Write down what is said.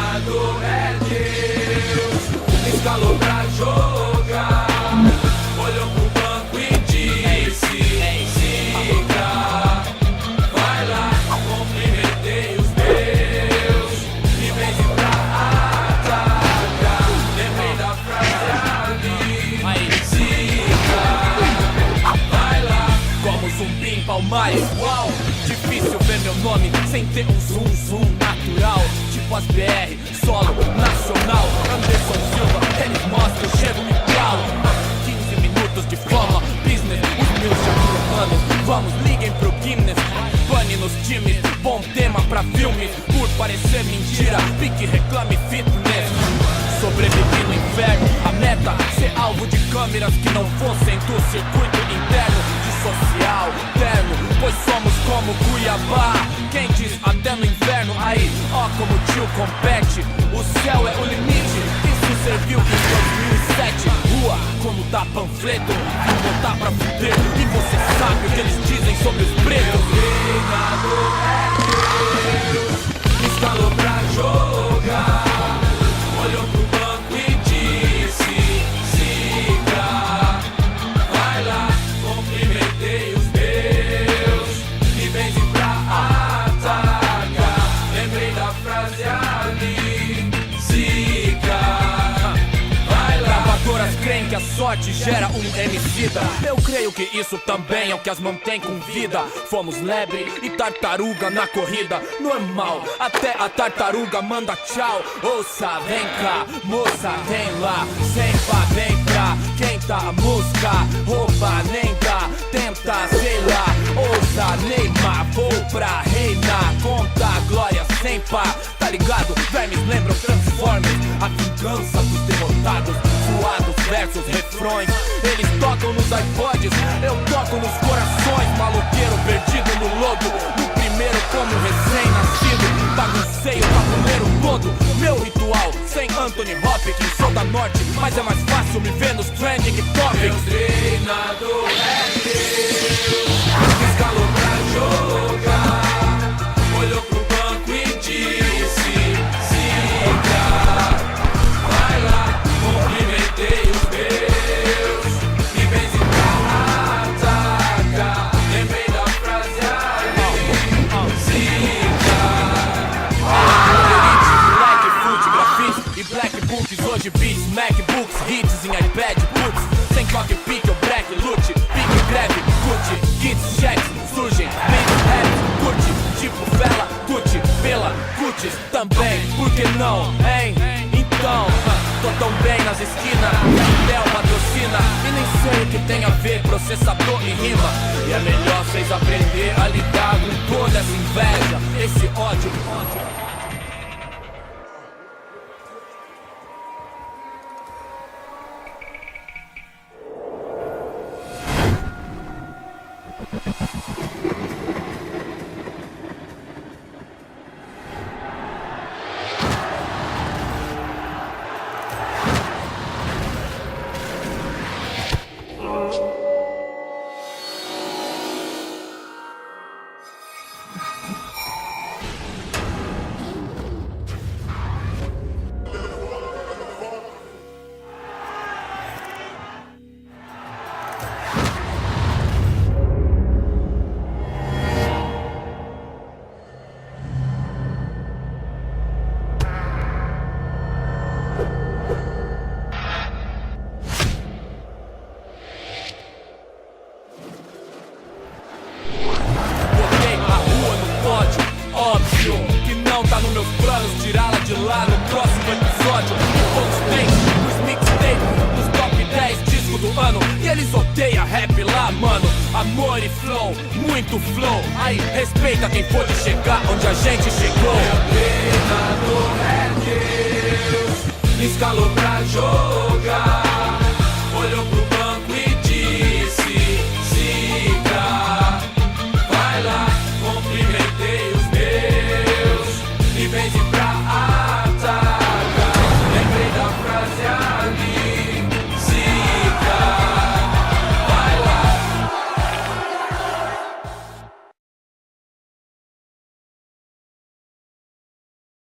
treinador é Deus. Escalou pra jogar, olhou pro banco e disse: siga, vai lá, cumprimentei os meus, e vem pra atacar. Lembrei da frase ali: siga, vai lá. Como zumbi em Palmares, uau, difícil ver meu nome sem ter um zoom natural. Tipo as BR, solo, nacional. Anderson Silva, eles mostram, eu chego e falo. 15 minutos de fama, business, os meus já humanos. Vamos, liguem pro Guinness, pane nos times. Bom tema pra filmes, por parecer mentira. Pique, reclame, fitness. Sobrevivi no inferno, a meta, ser alvo de câmeras que não fossem do circuito interno. Social, terno, pois somos como Cuiabá. Quem diz até no inverno, aí, ó como o tio compete. O céu é o limite, isso serviu em 2007. Rua, como dá panfleto, vou botar pra fuder. E você sabe o que eles dizem sobre os pretos. Treinador é Deus, escalou pra jogar, olhou pro banco e disse: siga, vai lá, cumprimentei os meus, e benze pra atacar. Lembrei da frase ali: siga, vai lá. Gravadoras creem que a sorte gera um homicida. Eu creio que isso também é o que as mantém com vida. Fomos lebre e tartaruga na corrida. Normal, até a tartaruga manda tchau. Ouça, vem cá, moça, vem lá. Sempa, vem pra quem tá mosca. Rouba, nem dá, tenta, sei lá. Ouça, Neymar, vou pra reinar. Conta a glória sem pá. Tá ligado? Vermes lembram Transformers. A vingança dos derrotados. Suados versos, refrões. Eles tocam nos iPods, eu toco nos corações. Maloqueiro perdido no lodo, no primeiro como recém-nascido. Baguncei o tabuleiro todo. Meu ritual, sem Anthony Hopkins. Sou da norte, mas é mais fácil me ver nos trending topics. Meu treinador é Deus, escalou pra jogar, olhou pro banco e disse: siga, vai lá, cumprimentei os meus, e benze pra atacar. Lembrei da frase ali: siga. Elite, black, food, grafite e black books. Hoje beats, MacBooks, hits em iPad, books. Sem toque, pique ou black, lute, pique, greve, curte. Kits, checks, surgem, beats, raps, curte. Tipo vela, curte, pela, curtes também. Por que não, hein? Então, tô tão bem nas esquinas, Intel patrocina. E nem sei o que tem a ver processador e rima. E é melhor vocês aprender a lidar com toda essa inveja, esse ódio. Amor e flow, muito flow. Aí respeita quem pôde chegar onde a gente chegou. Meu treinador